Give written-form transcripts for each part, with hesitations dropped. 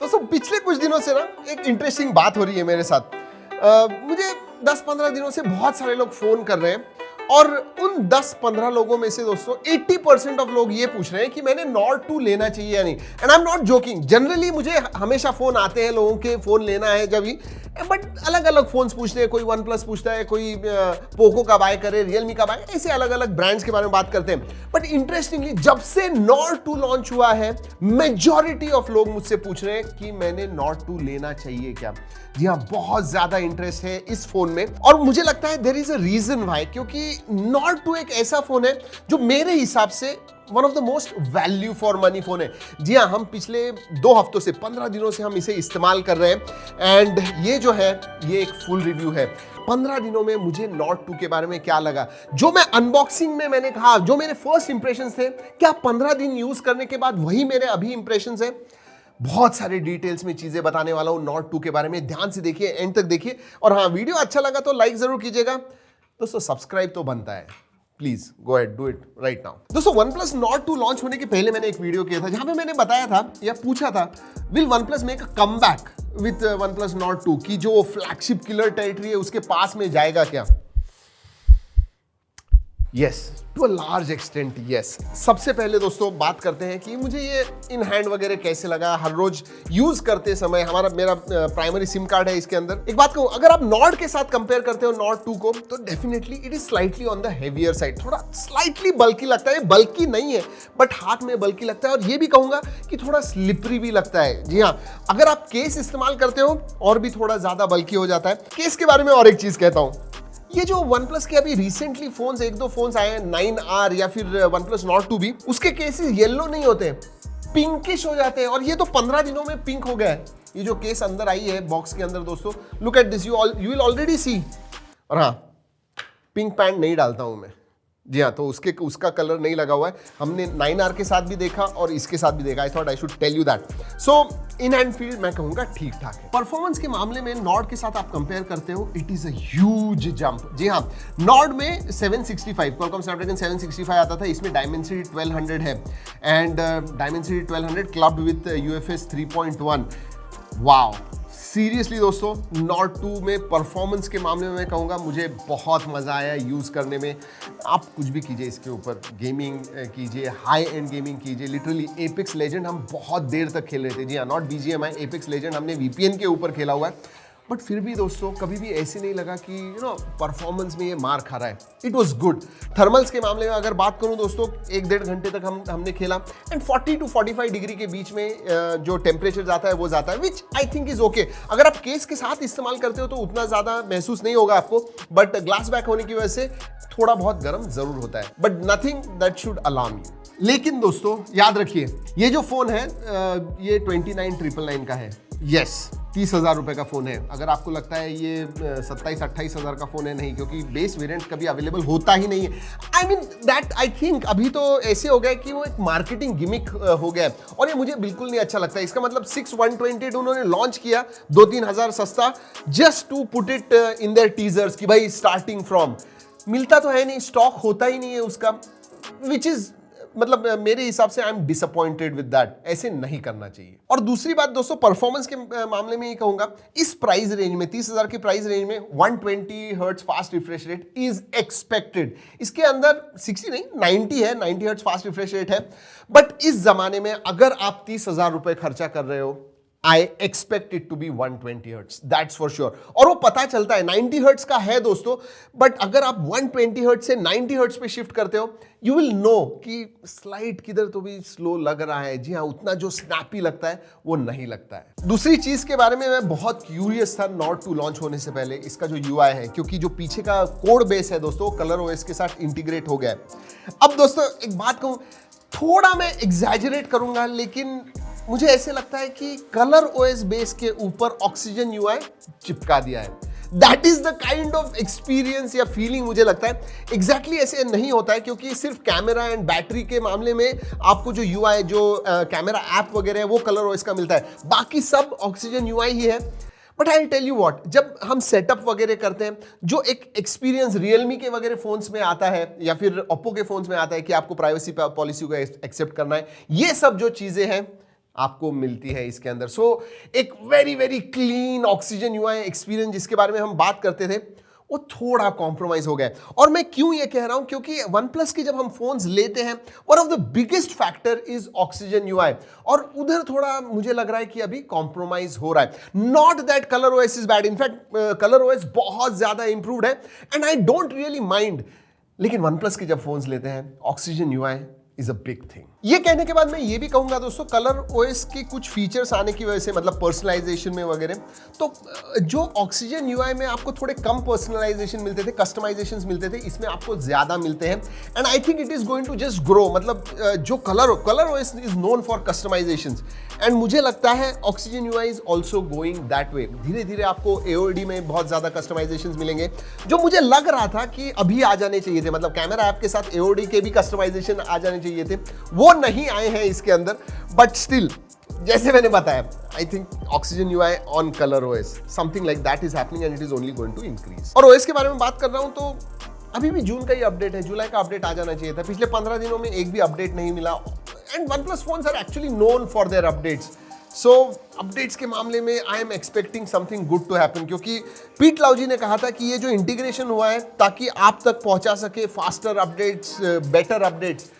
दोस्तों पिछले कुछ दिनों से ना एक इंटरेस्टिंग बात हो रही है मेरे साथ। मुझे 10-15 दिनों से बहुत सारे लोग फोन कर रहे हैं और उन 10-15 लोगों में से दोस्तों 80% ऑफ लोग ये पूछ रहे हैं कि मैंने नॉर्ड 2 लेना चाहिए या नहीं। And I am not joking, generally मुझे हमेशा फोन आते हैं लोगों के, फोन लेना है जब भी, बट अलग अलग फोन्स पूछते हैं। कोई वन प्लस पूछता है, कोई पोको का बाय करे, रियलमी का बाय, ऐसे अलग अलग ब्रांड्स के बारे में बात करते हैं। बट इंटरेस्टिंगली जब से नॉर्ड 2 लॉन्च हुआ है, मेजॉरिटी ऑफ लोग मुझसे पूछ रहे हैं कि मैंने नॉर्ड 2 लेना चाहिए क्या। जी हाँ, बहुत ज्यादा इंटरेस्ट है इस फोन में और मुझे लगता है there is a reason why, क्योंकि नॉर्ड 2 एक ऐसा फोन है जो मेरे हिसाब से one of the most value for money phone है। जी हाँ, हम पिछले 2 हफ्तों से 15 दिनों से हम इसे इस्तेमाल कर रहे हैं एंड ये जो है ये एक फुल रिव्यू है। 15 दिनों में मुझे नॉर्ड 2 के बारे में क्या लगा, जो मैं अनबॉक्सिंग में मैंने कहा, जो मेरे फर्स्ट इंप्रेशंस थे, क्या 15 दिन यूज करने के बाद वही मेरे अभी इंप्रेशंस है। बहुत सारे डिटेल्स में चीजें बताने वाला हूं नॉर्ड 2 के बारे में। ध्यान से देखिए, एंड तक देखिए और हाँ, वीडियो अच्छा लगा तो लाइक जरूर कीजिएगा। दोस्तों सब्सक्राइब तो बनता है, please go ahead, do it right now. दोस्तों OnePlus Nord 2 लॉन्च होने के पहले मैंने एक वीडियो किया था जहां पे मैंने बताया था या पूछा था, will OnePlus make a comeback with OnePlus Nord 2 की जो फ्लैगशिप किलर टेरिटरी है उसके पास में जाएगा क्या। Yes, to a large extent yes. सबसे पहले दोस्तों बात करते हैं कि मुझे ये इन हैंड वगैरह कैसे लगा हर रोज यूज करते समय। मेरा प्राइमरी सिम कार्ड है इसके अंदर। एक बात कहूं, अगर आप नॉर्ड के साथ कंपेयर करते हो नॉर्ड 2 को, तो definitely it is slightly on the heavier side, थोड़ा स्लाइटली बल्की लगता है। बल्की नहीं है बट हाथ में बल्की लगता है और ये भी कहूंगा कि थोड़ा स्लिपरी भी लगता है। जी हाँ, अगर आप केस इस्तेमाल करते हो और भी थोड़ा ज्यादा बल्की हो जाता है। केस के बारे में और एक चीज कहता हूं, ये जो OnePlus के अभी रिसेंटली फोन्स, 1-2 फोन्स आए हैं, 9R या फिर OnePlus Nord 2 भी, उसके केसेस येलो नहीं होते, पिंकिश हो जाते हैं और ये तो 15 दिनों में पिंक हो गया है। ये जो केस अंदर आई है बॉक्स के अंदर दोस्तों, look at this, you will already see. और हाँ, पिंक पैंट नहीं डालता हूं मैं। जी हाँ, तो उसका कलर नहीं लगा हुआ है। हमने 9R के साथ भी देखा और इसके साथ भी देखा। I thought I should tell you that. So in hand field मैं कहूंगा ठीक ठाक है। परफॉर्मेंस के मामले में नॉर्ड के साथ आप कंपेयर करते हो, it is a huge jump. जी हाँ, नॉर्ड में 765 Qualcomm Snapdragon 765 आता था, इसमें Dimensity 1200 है and Dimensity 1200 clubbed with UFS 3.1। Wow, seriously दोस्तों, नॉर्ड 2 में परफॉर्मेंस के मामले में मैं कहूँगा मुझे बहुत मज़ा आया यूज़ करने में। आप कुछ भी कीजिए इसके ऊपर, गेमिंग कीजिए, हाई एंड गेमिंग कीजिए। लिटरली एपेक्स लेजेंड हम बहुत देर तक खेल रहे थे। जी हाँ, नॉट BGMI, एपेक्स लेजेंड हमने VPN के ऊपर खेला हुआ है। बट फिर भी दोस्तों कभी भी ऐसे नहीं लगा कि परफॉर्मेंस में ये मार खा रहा है। It was good. थर्मल्स के मामले में अगर बात करूं दोस्तों, 1-1.5 घंटे तक हमने खेला एंड 40 to 45 डिग्री के बीच में जो टेम्परेचर जाता है वो जाता है, विच आई थिंक इज ओके। अगर आप केस के साथ इस्तेमाल करते हो तो उतना ज्यादा महसूस नहीं होगा आपको, बट ग्लास बैक होने की वजह से थोड़ा बहुत गर्म जरूर होता है, but nothing that should alarm you. लेकिन दोस्तों याद रखिए, ये जो फोन है ये 29,999 का है। यस, 30,000 रुपए का फोन है। अगर आपको लगता है ये 27-28 हज़ार का फोन है, नहीं, क्योंकि बेस वेरिएंट कभी अवेलेबल होता ही नहीं है। I mean that I think अभी तो ऐसे हो गया कि वो एक मार्केटिंग गिमिक हो गया है और ये मुझे बिल्कुल नहीं अच्छा लगता। इसका मतलब 6128 उन्होंने लॉन्च किया 2-3 हज़ार सस्ता, just to put it in there teasers कि भाई स्टार्टिंग फ्रॉम। मिलता तो है नहीं, स्टॉक होता ही नहीं है उसका, विच इज मतलब मेरे हिसाब से I am disappointed with that. ऐसे नहीं करना चाहिए। और दूसरी बात दोस्तों, परफॉर्मेंस के मामले में ये कहूंगा, इस प्राइस रेंज में 30,000 के प्राइस रेंज में 120 hertz fast refresh rate is expected. इसके अंदर 60 नहीं 90 है, 90 हर्ट्ज फास्ट रिफ्रेश रेट है। बट इस जमाने में अगर आप 30,000 रुपए खर्चा कर रहे हो, I expect it to be 120 hertz, that's for sure। और वो पता चलता है 90 हर्ट्ज का है दोस्तों, बट अगर आप 120 हर्ट्ज से 90 हर्ट्ज पे शिफ्ट करते हो, यू विल नो कि स्लाइड किधर तो भी स्लो लग रहा है। जी हाँ, उतना जो स्नैपी लगता है वो नहीं लगता है। दूसरी चीज के बारे में मैं बहुत क्यूरियस था नॉर्ड 2 लॉन्च होने से पहले, इसका जो UI है, क्योंकि जो पीछे का कोड बेस है दोस्तों कलर OS के साथ इंटीग्रेट हो गया है। अब दोस्तों एक बात कहूं, थोड़ा मैं एग्जैजरेट करूंगा, लेकिन मुझे ऐसे लगता है कि कलर OS बेस के ऊपर ऑक्सीजन UI चिपका दिया है। That is the kind of experience या फीलिंग मुझे लगता है। एग्जैक्टली ऐसे नहीं होता है, क्योंकि सिर्फ कैमरा एंड बैटरी के मामले में आपको जो UI, जो कैमरा ऐप वगैरह है वो कलर OS का मिलता है, बाकी सब ऑक्सीजन UI ही है। But I tell you what, जब हम सेटअप वगैरह करते हैं, जो एक एक्सपीरियंस रियलमी के वगैरह फोन्स में आता है या फिर ओप्पो के फोन्स में आता है कि आपको प्राइवेसी पॉलिसी को एक्सेप्ट करना है, ये सब जो चीजें हैं आपको मिलती है इसके अंदर। सो एक very very clean oxygen UI experience जिसके बारे में हम बात करते थे वो थोड़ा कॉम्प्रोमाइज हो गया। और मैं क्यों ये कह रहा हूं, क्योंकि OnePlus की जब हम फोन्स लेते हैं one of the biggest factor is oxygen UI, और उधर थोड़ा मुझे लग रहा है कि अभी कॉम्प्रोमाइज हो रहा है। Not that colour OS is bad, in fact colour OS बहुत ज्यादा इंप्रूव्ड है and I don't really mind, लेकिन OnePlus की जब फोन्स लेते हैं oxygen UI is a big thing. ये कहने के बाद मैं ये भी कहूंगा दोस्तों, कलर ओएस के कुछ फीचर्स आने की वजह से, मतलब पर्सनलाइजेशन में वगैरह, तो जो ऑक्सीजन यूआई में आपको थोड़े कम पर्सनलाइजेशन मिलते थे, कस्टमाइजेशंस मिलते थे, इसमें आपको ज्यादा मिलते हैं and I think it is going to just grow. मतलब जो colour OS is known for customisations and मुझे लगता है oxygen UI is also going that way. धीरे धीरे आपको एओडी में बहुत ज्यादा कस्टमाइजेशंस मिलेंगे, जो मुझे लग रहा था कि अभी आ जाने चाहिए थे, मतलब कैमरा ऐप के साथ एओडी के भी कस्टमाइजेशन आ जाने चाहिए थे, वो नहीं आए हैं इसके अंदर। बट स्टिल जैसे मैंने बताया, I think oxygen UI on colour OS something like that is happening and it is only going to increase. और ओएस के बारे में बात कर रहा हूं तो अभी भी जून का ही अपडेट है, जुलाई का अपडेट आ जाना चाहिए था। पिछले 15 दिनों में एक भी अपडेट नहीं मिला and OnePlus phones are actually known for their updates. So updates के मामले में I am expecting something good to happen, क्योंकि पीट लाउजी ने कहा था कि ये जो इंटीग्रेशन हुआ है ताकि आप तक पहुंचा सके faster updates, better updates.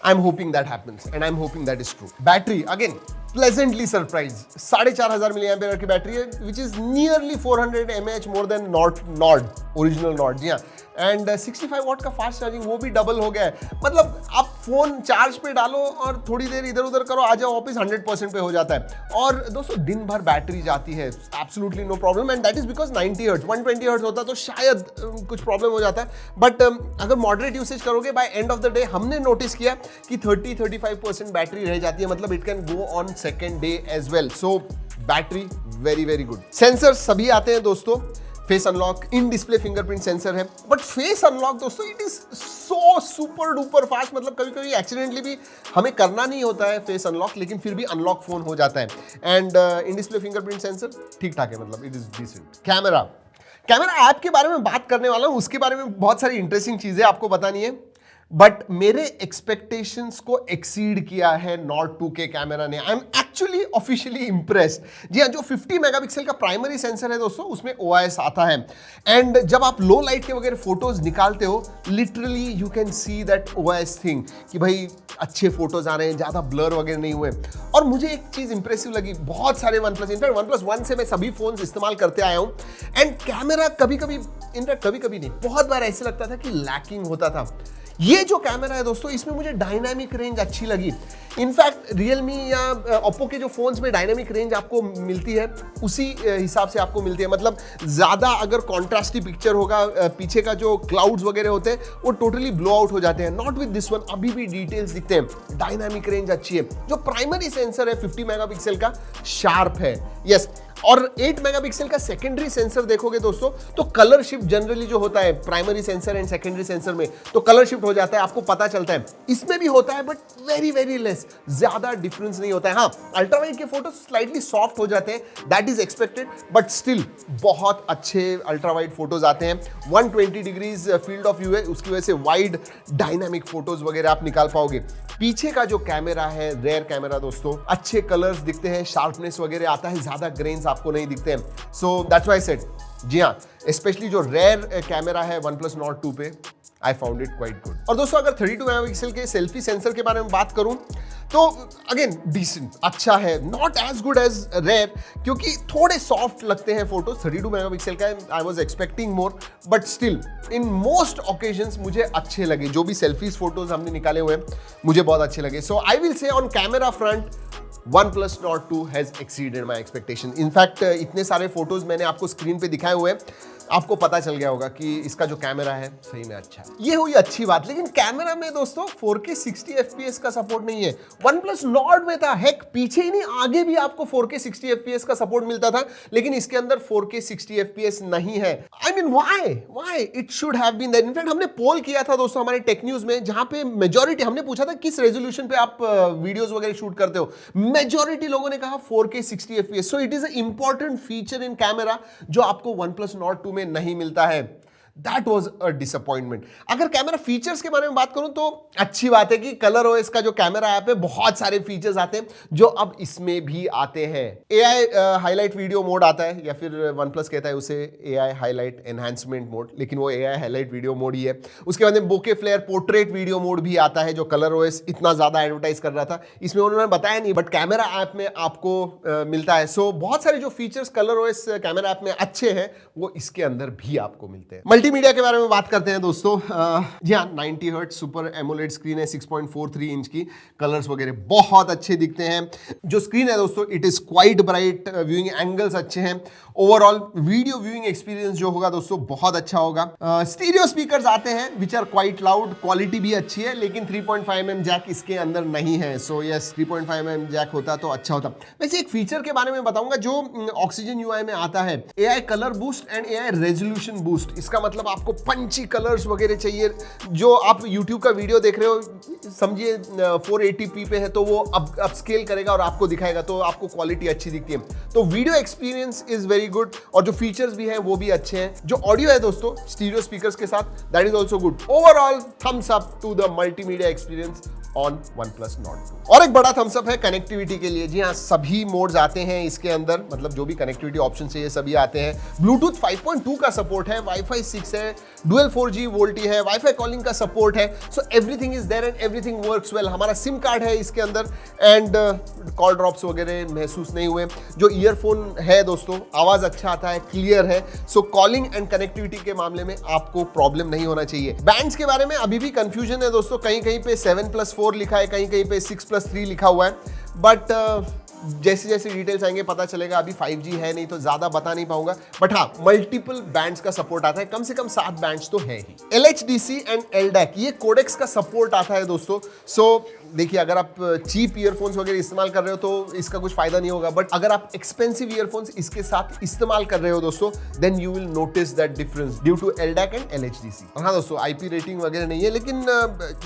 I am hoping that happens and I am hoping that is true. Battery again pleasantly surprise, 4500 mAh की बैटरी है, which is nearly 400 mAh more than Nord original Nord. जी हाँ, and 65 वाट का fast charging, वो भी double हो गया है। मतलब आप फोन चार्ज पे डालो और थोड़ी देर इधर उधर करो, आ जाओ वापस 100% पे हो जाता है। और दोस्तों दिन भर बैटरी जाती है, absolutely no problem, and that is because 90 hertz. 120 hertz होता तो शायद कुछ प्रॉब्लम हो जाता है, बट अगर मॉडरेट यूसेज करोगे by end of the day हमने नोटिस किया कि 30-35% बैटरी रह जाती है, मतलब it can go on second day as well. So battery very very good. Sensor सभी आते हैं दोस्तों, face unlock, in display fingerprint sensor है, बट फेस अनलॉक दोस्तों it is so super duper fast. मतलब कभी कभी एक्सीडेंटली भी हमें करना नहीं होता है फेस अनलॉक, लेकिन फिर भी अनलॉक फोन हो जाता है। And in display fingerprint sensor ठीक ठाक है, मतलब it is decent. Camera app के बारे में बात करने वाला हूं, उसके बारे में बहुत सारी इंटरेस्टिंग चीजें आपको बतानी है, बट मेरे एक्सपेक्टेशंस को एक्सीड किया है Nord 2K कैमरा ने। I am actually officially impressed. जी हाँ, जो 50 मेगापिक्सल का प्राइमरी सेंसर है दोस्तों, उसमें OIS आता है एंड जब आप लो लाइट के वगैरह फोटोज निकालते हो, literally you can see that OIS thing कि भाई अच्छे फोटोज आ रहे हैं, ज्यादा ब्लर वगैरह नहीं हुए। और मुझे एक चीज इंप्रेसिव लगी, बहुत सारे OnePlus, इनफैक्ट OnePlus 1 से मैं सभी फोन इस्तेमाल करते आया हूं एंड कैमरा कभी कभी, इनफैक्ट कभी कभी नहीं, बहुत बार ऐसे लगता था कि लैकिंग होता था। ये जो कैमरा है दोस्तों, इसमें मुझे डायनामिक रेंज अच्छी लगी। इनफैक्ट रियलमी या ओप्पो के जो फोन्स में डायनामिक रेंज आपको मिलती है उसी हिसाब से आपको मिलती है। मतलब ज्यादा अगर कॉन्ट्रास्टी पिक्चर होगा, पीछे का जो क्लाउड्स वगैरह होते हैं वो टोटली ब्लो आउट हो जाते हैं। नॉट विद दिस वन, अभी भी डिटेल्स दिखते हैं, डायनामिक रेंज अच्छी है। जो प्राइमरी सेंसर है 50 मेगापिक्सल का, शार्प है, यस। और 8 मेगापिक्सल का सेकेंडरी सेंसर देखोगे दोस्तों, तो कलर शिफ्ट जनरली जो होता है primary sensor and secondary sensor में, तो कलर शिफ्ट हो जाता है, आपको पता चलता है। इसमें भी होता है बट वेरी वेरी लेस, ज्यादा डिफरेंस नहीं होता है। हाँ, अल्ट्रावाइड के फोटो स्लाइटली सॉफ्ट हो जाते हैं, that is expected, but still बहुत अच्छे अल्ट्रावाइड फोटोज आते हैं। 120 डिग्रीज फील्ड ऑफ व्यू है, उसकी वजह से वाइड डायनामिक फोटोज वगैरह आप निकाल पाओगे। पीछे का जो कैमरा है, रेयर कैमरा दोस्तों, अच्छे कलर्स दिखते हैं, शार्पनेस वगैरह आता है, ज्यादा ग्रेन्स आपको नहीं दिखते हैं। So that's why I said, जी हाँ, स्पेशली जो रेयर कैमरा है OnePlus Nord 2 पे, I found it quite good. और दोस्तों अगर 32 मेगापिक्सल के सेल्फी सेंसर के बारे में बात करूं तो अगेन डिसेंट, अच्छा है, not as good as rare, क्योंकि थोड़े सॉफ्ट लगते हैं फोटो। 32 मेगापिक्सल का I was expecting more, but still in most occasions मुझे अच्छे लगे। जो भी सेल्फीज फोटोज हमने निकाले हुए मुझे बहुत अच्छे लगे। So I will say on camera front OnePlus Nord 2 has exceeded my expectation. In fact इतने सारे फोटोज मैंने आपको स्क्रीन पे दिखाए हुए हैं, आपको पता चल गया होगा कि इसका जो कैमरा है सही में अच्छा है। ये हुई अच्छी बात, लेकिन कैमरा में दोस्तों 4K 60 FPS का सपोर्ट नहीं है। OnePlus Nord में था, हेक पीछे ही नहीं आगे भी आपको 4K 60 FPS का सपोर्ट मिलता था, लेकिन इसके अंदर 4K 60 FPS नहीं है। I mean why it should have been there. In fact हमने पोल किया था दोस्तों हमारे टेक न्यूज में, जहां पे मेजॉरिटी, हमने पूछा था किस रेजोल्यूशन पे आप वीडियोस वगैरह शूट करते हो, मेजॉरिटी लोगों ने कहा 4K 60 FPS। So it is a important feature in camera जो आपको OnePlus Nord 2 में नहीं मिलता है। That was a disappointment. अगर कैमरा फीचर्स के बारे में बात करूं तो अच्छी बात है कि कलर ओएस का जो कैमरा ऐप है बहुत सारे फीचर्स आते हैं जो अब इसमें भी आते हैं। एआई हाईलाइट वीडियो मोड आता है, या फिर OnePlus कहता है उसे एआई हाईलाइट एनहांसमेंट मोड, लेकिन वो एआई हाईलाइट वीडियो मोड ही है। उसके बाद में बोके फ्लेयर पोर्ट्रेट वीडियो मोड भी आता है जो कलर ओएस इतना ज्यादा एडवर्टाइज कर रहा था, इसमें उन्होंने बताया नहीं, बट कैमरा ऐप में आपको मिलता है। सो बहुत सारे जो features colour OS camera app में अच्छे हैं वो इसके अंदर भी आपको मिलते हैं। मल्टीमीडिया के बारे में बात करते हैं दोस्तों। जी हाँ, 90 हर्ट्ज सुपर एमोलेड स्क्रीन है, 6.43 इंच की, कलर्स वगैरह बहुत अच्छे दिखते हैं। जो स्क्रीन है दोस्तों it is quite bright, viewing angles अच्छे हैं, ओवरऑल वीडियो व्यूइंग एक्सपीरियंस जो होगा दोस्तों बहुत अच्छा होगा। स्टीरियो स्पीकर्स आते हैं which are quite loud, quality भी अच्छी है, लेकिन 3.5mm जैक इसके अंदर नहीं है। सो यस, 3.5mm जैक होता तो अच्छा होता। वैसे एक फीचर के बारे में बताऊंगा जो ऑक्सीजन यूआई में आता है, AI colour boost and AI resolution boost. इसका मतलब आपको पंची कलर्स वगैरह चाहिए, जो आप यूट्यूब का वीडियो देख रहे हो समझिए 480p पे है तो वो अब स्केल करेगा और आपको दिखाएगा, तो आपको क्वालिटी अच्छी दिखती है। तो video experience is very good, और जो फीचर्स भी हैं वो भी अच्छे हैं। जो ऑडियो है दोस्तों स्टीरियो स्पीकर्स के साथ, that is also good. Overall thumbs up to the multimedia experience on OnePlus Nord 2। और एक बड़ा थम्स अप है कनेक्टिविटी के लिए। जी हाँ, सभी मोड्स आते हैं इसके अंदर, मतलब जो भी कनेक्टिविटी ऑप्शन चाहिए सभी आते हैं। ब्लूटूथ 5.2 का सपोर्ट है, वाईफाई 6 है, डुअल 4G वोल्टी है, वाईफाई कॉलिंग का सपोर्ट है। So everything is there and everything works well. हमारा सिम कार्ड है इसके अंदर, एंड कॉल ड्रॉप्स वगैरह महसूस नहीं हुए। जो ईयरफोन है दोस्तों आवाज अच्छा आता है, क्लियर है। सो कॉलिंग एंड कनेक्टिविटी के मामले में आपको प्रॉब्लम नहीं होना चाहिए। बैंड्स के बारे में अभी भी कंफ्यूजन है दोस्तों, कहीं कहीं पे 7+4 लिखा है, कहीं कहीं पे 6+3 लिखा हुआ है, बट जैसे जैसे डिटेल्स आएंगे पता चलेगा। अभी 5G है नहीं तो ज्यादा बता नहीं पाऊंगा, बट हाँ मल्टीपल बैंड्स का सपोर्ट आता है, कम से कम 7 बैंड्स तो है ही। LHDC एंड LDAC ये कोडेक्स का सपोर्ट आता है दोस्तों। सो देखिए, अगर आप चीप ईयरफोन्स वगैरह इस्तेमाल कर रहे हो तो इसका कुछ फायदा नहीं होगा, बट अगर आप एक्सपेंसिव ईयरफोन्स इसके साथ इस्तेमाल कर रहे हो दोस्तों, then you will notice that difference due to LDAC and LHDC। और हाँ दोस्तों, IP रेटिंग वगैरह नहीं है, लेकिन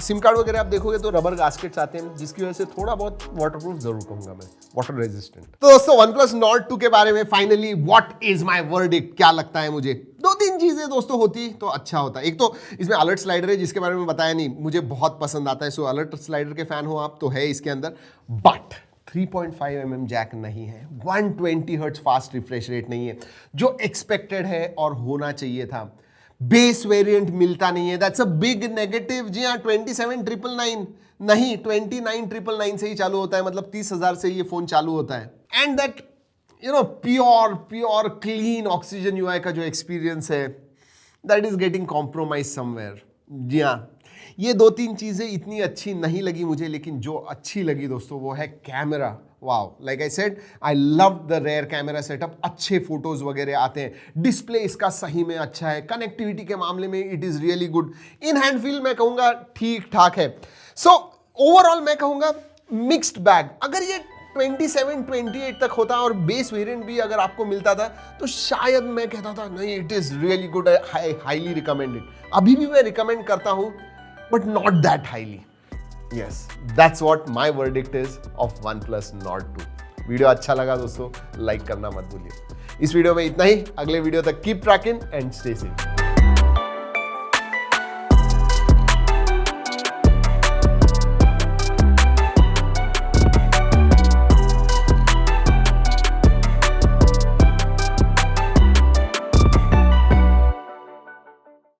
सिम कार्ड वगैरह आप देखोगे तो रबर गास्केट्स आते हैं, जिसकी वजह से थोड़ा बहुत वाटरप्रूफ जरूर कहूंगा मैं, वाटर रेजिस्टेंट। तो दोस्तों OnePlus Nord 2 के बारे में finally what is my verdict, क्या लगता है मुझे? 2-3 चीजें दोस्तों होती तो अच्छा होता। एक तो इसमें अलर्ट स्लाइडर है जिसके बारे में बताया नहीं, मुझे बहुत पसंद आता है। सो अलर्ट स्लाइडर के फैन हो आप तो है इसके अंदर, बट 3.5mm जैक नहीं है, 120 हर्ट्ज फास्ट रिफ्रेश रेट नहीं है जो एक्सपेक्टेड है और होना चाहिए था। बेस वेरिएंट मिलता नहीं है, दैट्स अ बिग नेगेटिव। जी हाँ, 27,999 नहीं, 29,999 से ही चालू होता है, मतलब 30,000 से ये फोन चालू होता है। And that pure clean oxygen UI का जो एक्सपीरियंस है, that is getting compromise somewhere. जी हाँ, ये 2-3 चीजें इतनी अच्छी नहीं लगी मुझे, लेकिन जो अच्छी लगी दोस्तों वो है camera. Wow, like I said, I love the rare camera setup, अच्छे फोटोज वगैरह आते हैं, डिस्प्ले इसका सही में अच्छा है, कनेक्टिविटी के मामले में it is really good, in hand feel मैं कहूंगा ठीक ठाक है। सो ओवरऑल मैं कहूंगा मिक्स्ड बैग। अगर ये 27-28 तक होता और बेस वेरिएंट भी अगर आपको मिलता था तो शायद मैं कहता था नहीं, it is really good, highly recommended. अभी भी मैं रिकमेंड करता हूं, but not that highly. Yes, that's what my verdict is of OnePlus Nord 2। Video अच्छा लगा दोस्तों, लाइक करना मत भूलिए। इस वीडियो में इतना ही, अगले वीडियो तक keep trekking and stay safe.